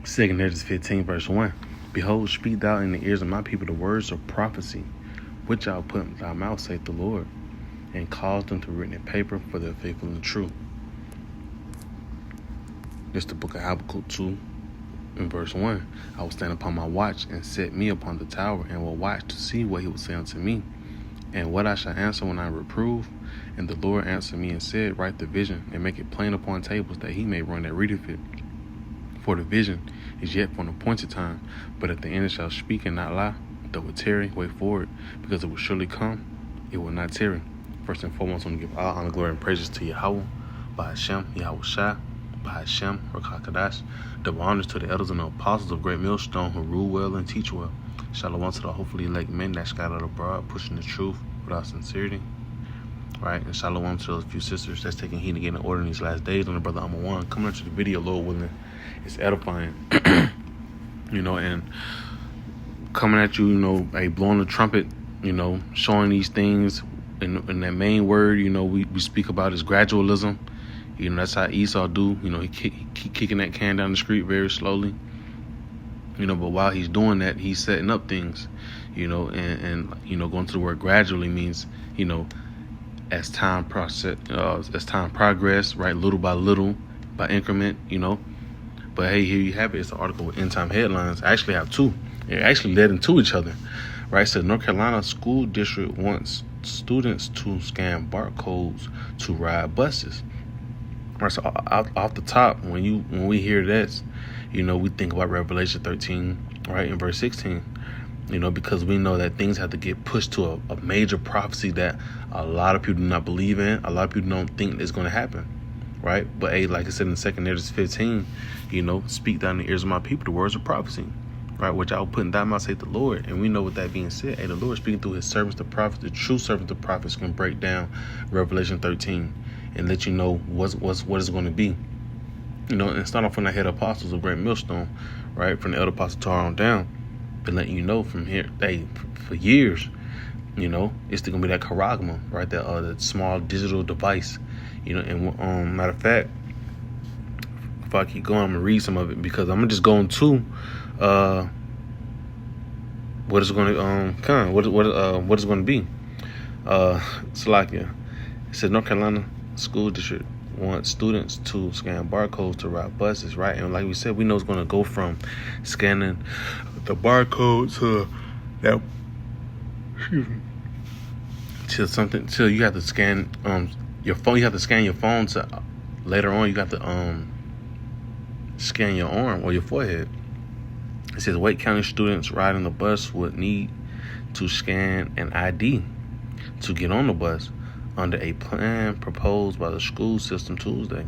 2 Corinthians 15, verse 1. Behold, speak thou in the ears of my people the words of prophecy, which I'll put in thy mouth, saith the Lord, and cause them to be written in paper, for their faithful and true. This is the book of Habakkuk 2, in verse 1. I will stand upon my watch, and set me upon the tower, and will watch to see what he will say unto me, and what I shall answer when I reprove. And the Lord answered me and said, Write the vision, and make it plain upon tables, that he may run that readeth it. For the vision is yet for an appointed time, but at the end it shall speak and not lie. Though it tarry, wait for it, because it will surely come, it will not tarry. First and foremost, I want to give all honor, glory, and praises to Yahweh, by Hashem, Yahweh Shai, by Hashem, Rakakadash. Double honors to the elders and the apostles of Great Millstone who rule well and teach well. Shalom to the hopefully elect men that scattered abroad, pushing the truth without sincerity. Right, and shalom to those few sisters that's taking heed to get in order in these last days. On the brother Amawan coming into the video, Lord willing, it's edifying, and coming at you, blowing the trumpet, showing these things in that main word, we speak about is gradualism. That's how Esau do. He keep kicking that can down the street very slowly. But while he's doing that, he's setting up things, and going to the word gradually means, as time progress, right, little by little, by increment, But hey, here you have it. It's an article with end time headlines. I actually have two. It actually led into each other, right? So North Carolina school district wants students to scan barcodes to ride buses. Right, so off the top, when we hear this, we think about Revelation 13, right, in verse 16. Because we know that things have to get pushed to a major prophecy that a lot of people do not believe in. A lot of people don't think it's going to happen, right? But hey, like I said in 2 Corinthians 15, speak down in the ears of my people the words of prophecy, right? Which I will put in thy mouth, saith the Lord. And we know with that being said, hey, the Lord speaking through his servants, the prophets, the true servants, the prophets, can break down Revelation 13 and let you know what it's going to be. And start off from the head apostles of Great Millstone, right? From the elder apostle Tar on down. Been letting you know from here, for years, it's going to be that charagma, right? That small digital device, and matter of fact, if I keep going, I'm going to read some of it because I'm going to just go into what it's going to what it's going to be. Salakia. It says North Carolina school district wants students to scan barcodes to ride buses, right? And like we said, we know it's going to go from scanning the barcode to that, to something, till you have to scan your phone. You have to scan your phone to later on. You got to scan your arm or your forehead. It says Wake County students riding the bus would need to scan an ID to get on the bus under a plan proposed by the school system Tuesday.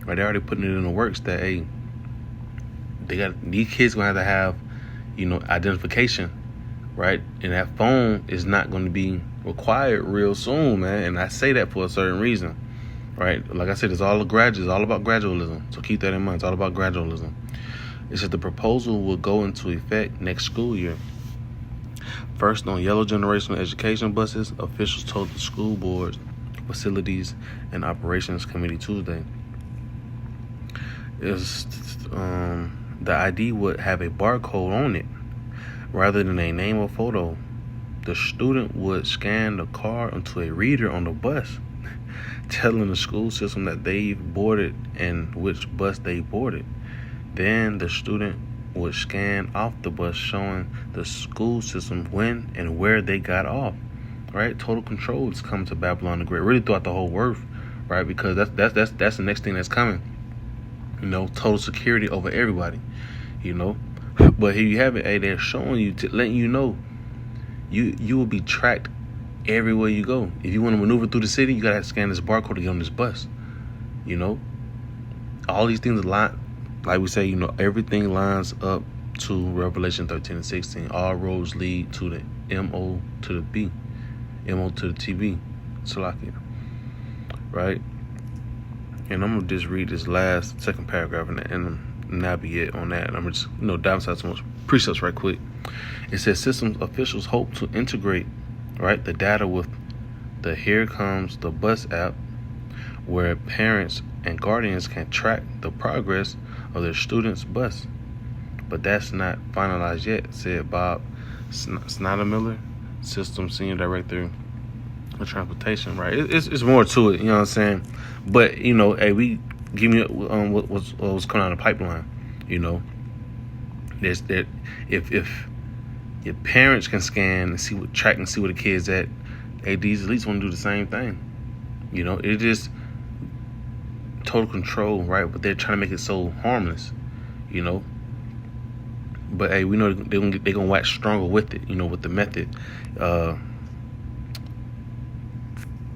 Right, they're already putting it in the works that these kids gonna have identification, right? And that phone is not going to be required real soon, man. And I say that for a certain reason, right? Like I said, it's all about gradualism. So keep that in mind. It's all about gradualism. It says the proposal will go into effect next school year. First, on yellow generational education buses, officials told the school boards, facilities, and operations committee Tuesday. The ID would have a barcode on it rather than a name or photo. The student would scan the card onto a reader on the bus, telling the school system that they've boarded and which bus they boarded. Then the student would scan off the bus, showing the school system when and where they got off. Right? Total control is coming to Babylon the Great. Really throughout the whole world, right? Because that's the next thing that's coming. Total security over everybody. But here you have it. Hey, they're showing you, letting you know, you will be tracked everywhere you go. If you want to maneuver through the city, you gotta scan this barcode to get on this bus. All these things align, like we say, everything lines up to Revelation 13 and 16. All roads lead to the M-O to the B, M-O to the TB, Salakia, right? And I'm gonna just read this second paragraph and that'll be it on that. And I'm gonna just dive inside some precepts right quick. It says systems officials hope to integrate, right, the data with the Here Comes the Bus app, where parents and guardians can track the progress of their students' bus. but that's not finalized yet, said Bob Snydermiller, System Senior Director of Transportation. Right? It's more to it. You know what I'm saying? But hey, we give me what's coming out of the pipeline. There's that if your parents can scan and see what track and see where the kids at, ADs at least want to do the same thing. It just total control, right? But they're trying to make it so harmless, But hey, we know they're gonna wax stronger with it, with the method. Let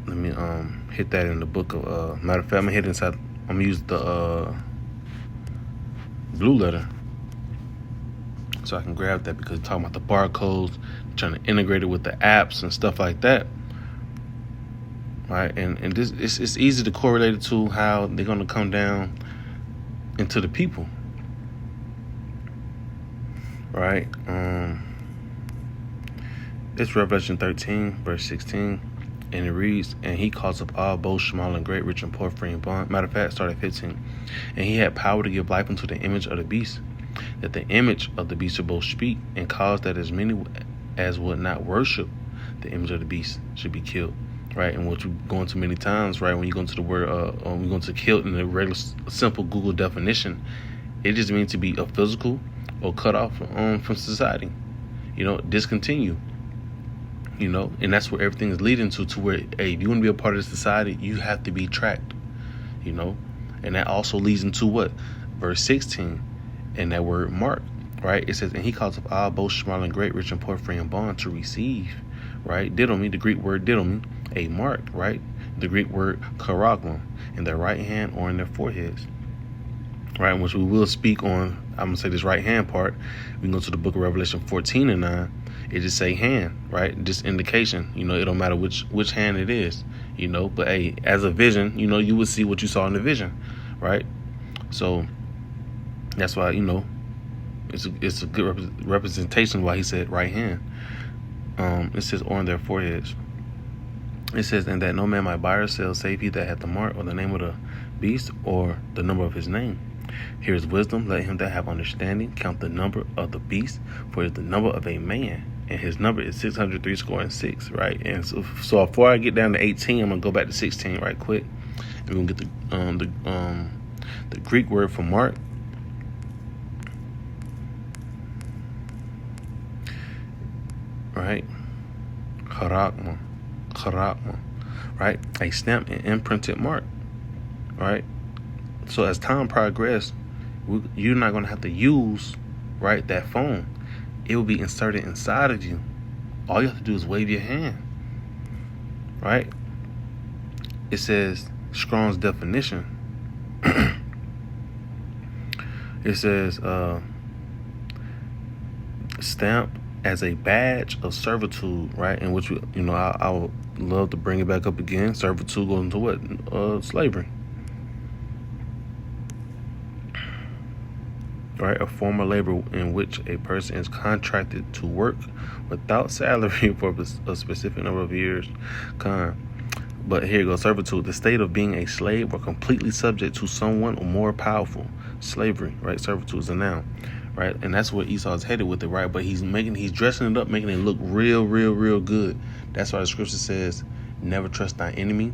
me hit that in the book of matter of fact, I'm gonna hit inside. I'm gonna use the blue letter so I can grab that, because it's talking about the barcodes, trying to integrate it with the apps and stuff like that. Right, and this it's easy to correlate it to how they're gonna come down into the people. Right, it's Revelation 13, verse 16, and it reads, "And he calls up all, both small and great, rich and poor, free and bond." Matter of fact, start at 15. "And he had power to give life unto the image of the beast, that the image of the beast should both speak, and cause that as many as would not worship the image of the beast should be killed." Right, and what you go into many times, right, when you go into the word, when you go into killed in the regular simple Google definition, it just means to be a physical or cut off from society, discontinue, and that's where everything is leading to where, hey, if you want to be a part of the society, you have to be tracked, and that also leads into what? Verse 16, and that word mark, right? It says, "And he calls up all, both small and great, rich and poor, free and bond, to receive," right? Didomi, the Greek word didomi, a mark, right? The Greek word charagma, in their right hand or in their foreheads, right? Which we will speak on. I'm gonna say this right hand part. We can go to the book of Revelation 14 and 9. It just say hand, right? Just indication. It don't matter which hand it is. But hey, as a vision, you would see what you saw in the vision, right? So that's why it's a good representation why he said right hand. It says or in their foreheads. It says, "And that no man might buy or sell save he that hath the mark or the name of the beast or the number of his name. Here is wisdom. Let him that have understanding count the number of the beast, for it is the number of a man, and his number is 636, right?" And so before I get down to 18, I'm gonna go back to 16 right quick, and we're gonna get the Greek word for mark. Right, charagma, right? A stamped and imprinted mark, right? So as time progresses, you're not going to have to use, right, that phone. It will be inserted inside of you. All you have to do is wave your hand, right? It says Strong's definition. It says stamp as a badge of servitude, right? In which I would love to bring it back up again. Servitude goes into what? Slavery, right? A form of labor in which a person is contracted to work without salary for a specific number of years. But here you go, servitude, the state of being a slave or completely subject to someone or more powerful. Slavery, right? Servitude is a noun, right? And that's where Esau's headed with it, right? But he's dressing it up, making it look real, real, real good. That's why the scripture says, "Never trust thy enemy,"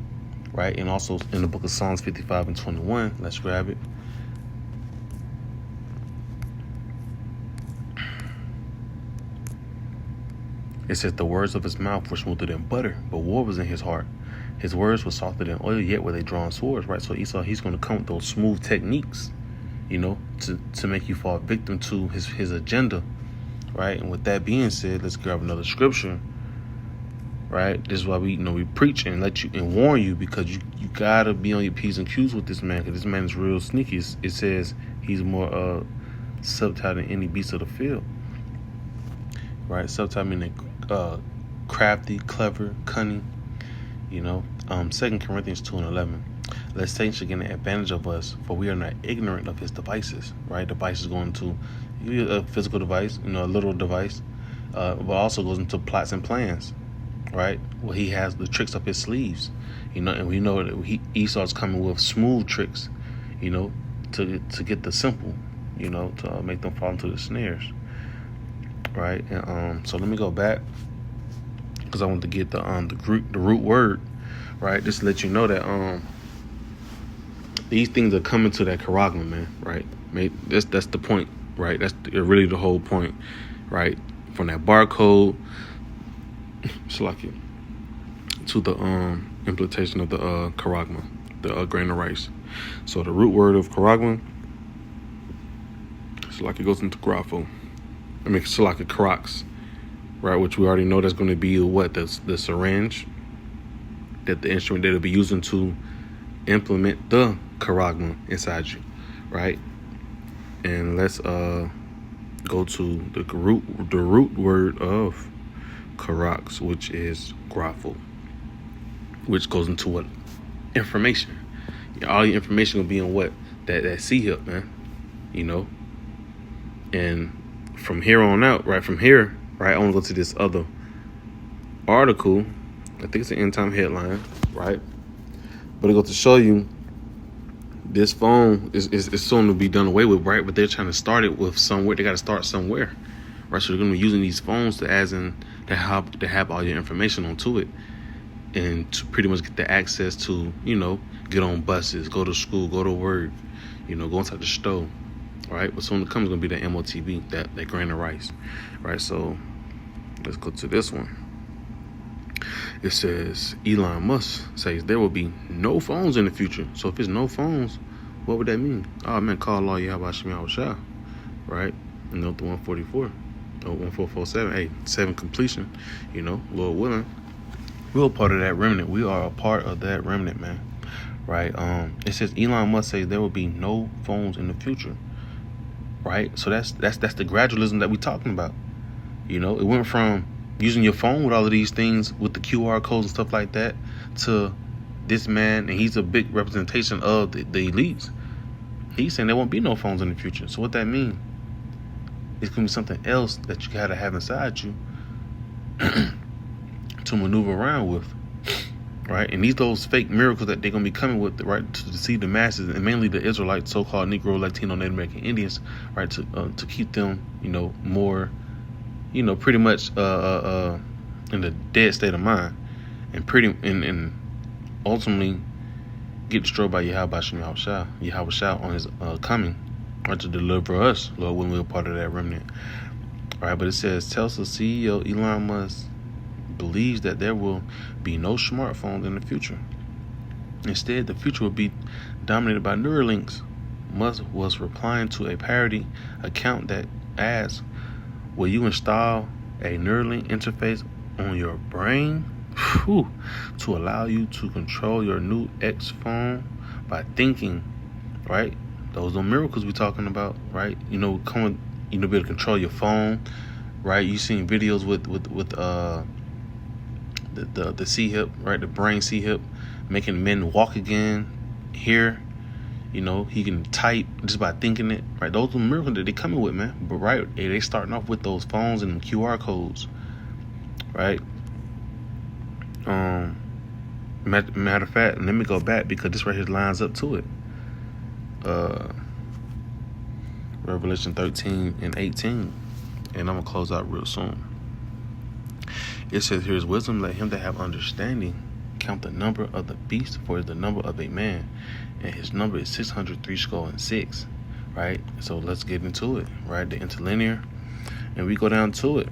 right? And also in the book of Psalms 55 and 21, let's grab it. It says, "The words of his mouth were smoother than butter, but war was in his heart. His words were softer than oil, yet were they drawn swords," right? So Esau, he's going to come with those smooth techniques, to make you fall victim to his agenda, right? And with that being said, let's grab another scripture, right? This is why we preach and let you and warn you, because you gotta be on your P's and Q's with this man, because this man is real sneaky. It says he's more subtle than any beast of the field, right? Subtle meaning crafty, clever, cunning. 2 Corinthians 2 and 11. "Lest Satan should get an advantage of us, for we are not ignorant of his devices," right? Device is going to a physical device, a literal device, but also goes into plots and plans, right? Well, he has the tricks up his sleeves, and we know that Esau's coming with smooth tricks, to get the simple, to make them fall into the snares, right? And so let me go back because I want to get the root word, right? Just to let you know that these things are coming to that charagma, man, right? That's the point, right? That's really the whole point, right? From that barcode, to the implementation of the charagma, the grain of rice. So the root word of charagma, it goes into grapho. Karax, right? Which we already know that's going to be what the syringe that the instrument that will be using to implement the charagma inside you, right? And let's go to the root word of karax, which is grapho, which goes into what? Information. All your information will be in what? That C hip, man. And from here on out, right? From here, right? I want to go to this other article. I think it's an end time headline, right? But it goes to show you this phone is soon to be done away with, right? But they're trying to start it with somewhere. They got to start somewhere, right? So they're going to be using these phones to have all your information onto it, and to pretty much get the access to, get on buses, go to school, go to work, go inside the store, right? But soon to come is going to be that MOTB, that grain of rice, right? So let's go to this one. It says Elon Musk says there will be no phones in the future. So if there's no phones, what would that mean? Oh man, call Allah Yahweh Shemi Shah, right? And the 144, 1447, hey, 7 completion, Lord willing. We're a part of that remnant. We are a part of that remnant, man. Right? It says Elon Musk says there will be no phones in the future. Right? So that's the gradualism that we're talking about. It went from using your phone with all of these things with the QR codes and stuff like that to this man, and he's a big representation of the elites. He's saying there won't be no phones in the future. So what that means? It's going to be something else that you got to have inside you to maneuver around with, right? And those fake miracles that they're going to be coming with, right, to deceive the masses, and mainly the Israelites, so-called Negro, Latino, Native American Indians, right, to keep them, more, pretty much in the dead state of mind, and ultimately get destroyed by Yahweh Shah on his coming, right, to deliver us, Lord, when we're part of that remnant. All right, but it says Tesla CEO Elon Musk believes that there will be no smartphones in the future. Instead, the future will be dominated by Neuralinks. Musk was replying to a parody account that asks, will you install a Neuralink interface on your brain to allow you to control your new X phone by thinking, right? Those are miracles we're talking about, right? Be able to control your phone, right? You've seen videos with the C hip, right? The brain C hip, making men walk again, hear, he can type just by thinking it, right? Those are miracles that they coming with, man. But right, they starting off with those phones and QR codes, right? Matter of fact, let me go back because this right here lines up to it. Revelation 13 and 18, and I'm gonna close out real soon. It says, here's wisdom, let him that have understanding count the number of the beast, for the number of a man, and his number is 636, right? So let's get into it, right? The interlinear, and we go down to it.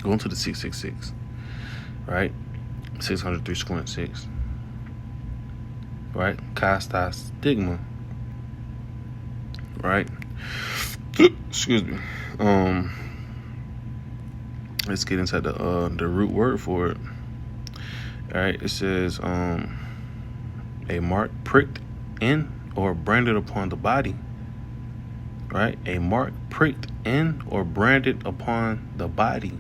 Going to the 666, right? 636, right? Kasta stigma, right? Excuse me. Let's get into the root word for it. All right, it says a mark pricked in or branded upon the body. Right, a mark pricked in or branded upon the body.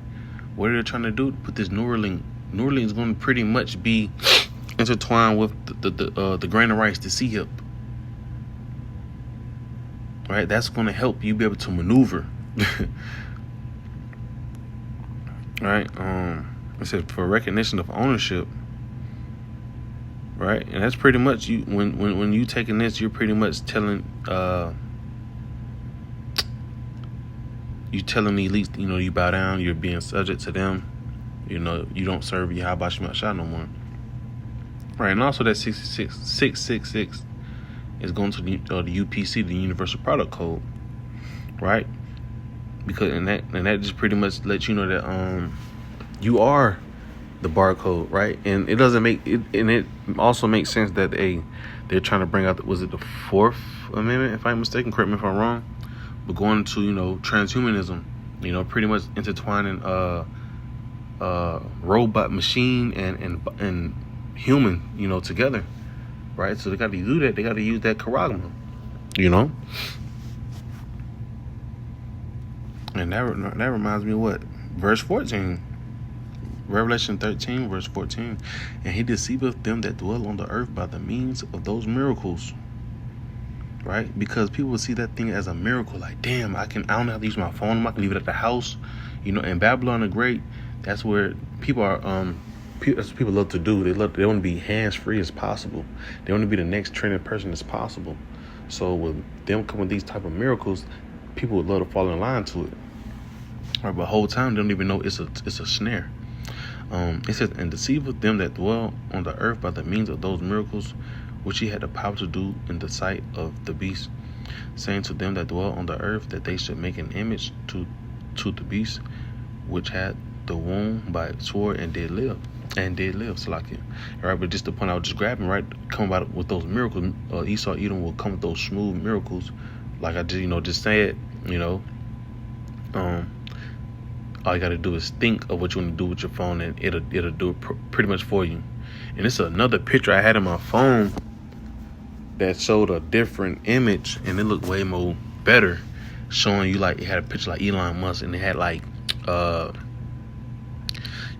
What are they trying to do? Put this Neuralink. Neuralink is going to pretty much be intertwined with the grain of rice, the C hip. Right, that's going to help you be able to maneuver. Right, it said for recognition of ownership. right? And that's pretty much you. When you taking this, you're pretty much telling you telling the elites, you bow down, you're being subject to them. You don't serve Yahweh Shem Shah no more. Right, and also that 666 is going to the UPC, the Universal Product Code, right? Because and that just pretty much lets you know that you are the barcode, right? And it doesn't make it, and it also makes sense that they're trying to bring out was it the Fourth Amendment, if I'm mistaken, correct me if I'm wrong, but going to transhumanism, pretty much intertwining robot, machine, and human, together, right? So they got to do that. They got to use that charagma, And that reminds me of what? Verse 14. Revelation 13, verse 14. And he deceiveth them that dwell on the earth by the means of those miracles. Right? Because people will see that thing as a miracle. Like, damn, I don't have to use my phone. I can leave it at the house. In Babylon the Great, that's where people are that's what people love to do. They want to be hands-free as possible. They want to be the next trending person as possible. So with them coming with these type of miracles, people would love to fall in line to it. Right, but the whole time they don't even know it's a snare. It says, and deceiveth them that dwell on the earth by the means of those miracles which he had the power to do in the sight of the beast, saying to them that dwell on the earth that they should make an image to the beast which had the wound by sword and did live. Salakia. All right, but just the point I was just grabbing, right, come about with those miracles, Esau Edom will come with those smooth miracles, like I just said, all you got to do is think of what you want to do with your phone, and it'll do it pretty much for you. And it's another picture I had in my phone that showed a different image, and it looked way more better, showing you like it had a picture like Elon Musk, and it had like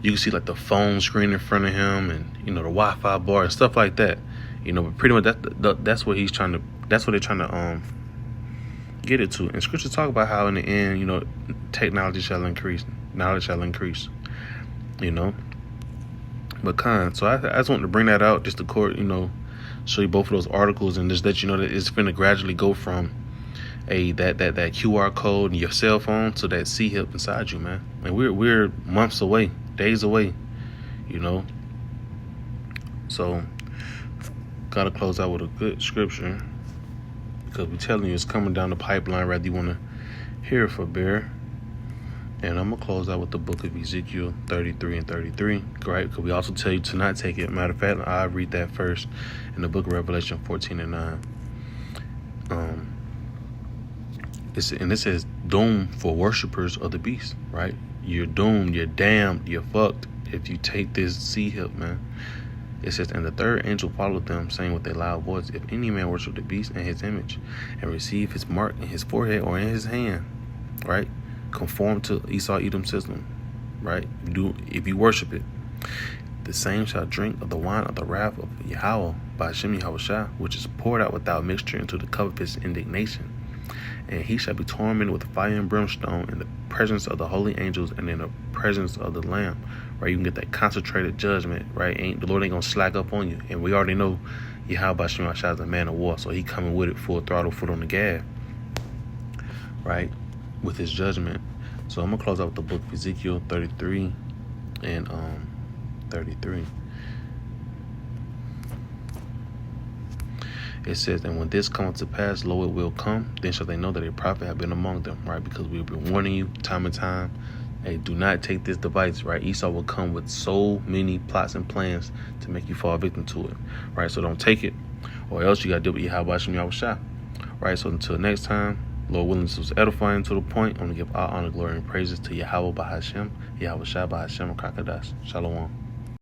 you can see like the phone screen in front of him, and the Wi-Fi bar and stuff like that. But pretty much that's what they're trying to get it to. And scripture talk about how in the end, technology shall increase, knowledge shall increase. But so I just wanted to bring that out just to show you both of those articles, and just let you know that it's going to gradually go from that QR code in your cell phone to that C-hip inside you, man. And we're months away, days away, So gotta close out with a good scripture, because we're telling you it's coming down the pipeline, whether you want to hear it for bear. And I'm going to close out with the book of Ezekiel 33 and 33, right? Because we also tell you to not take it. Matter of fact, I'll read that first in the book of Revelation 14 and 9. It says, doom for worshipers of the beast, right? You're doomed, you're damned, you're fucked if you take this C-hip, man. It says, and the third angel followed them, saying with a loud voice, if any man worship the beast and his image, and receive his mark in his forehead or in his hand, right? Conform to Esau Edom's system, right? If you worship it, the same shall drink of the wine of the wrath of Yahweh by Hashem Yahweh Shah, which is poured out without mixture into the cup of his indignation. And he shall be tormented with fire and brimstone in the presence of the holy angels and in the presence of the Lamb, right? You can get that concentrated judgment, right? The Lord ain't gonna slack up on you. And we already know Yahweh Hashem Shah is a man of war, so he coming with it full throttle, foot on the gas, right? With his judgment. So I'm gonna close out with the book of Ezekiel 33 and 33. It says, and when this cometh to pass, lo, it will come, then shall they know that a prophet have been among them, right? Because we've been warning you time and time, hey, do not take this device, right? Esau will come with so many plots and plans to make you fall victim to it, right? So don't take it, or else you gotta deal with Yahweh Hashem Yahweh Shah, right? So until next time, Lord willing, this was edifying to the point. I want to give all honor, glory, and praises to Yahweh by Hashem, Yahweh Shah by Hashem, Kakadash. Shalom.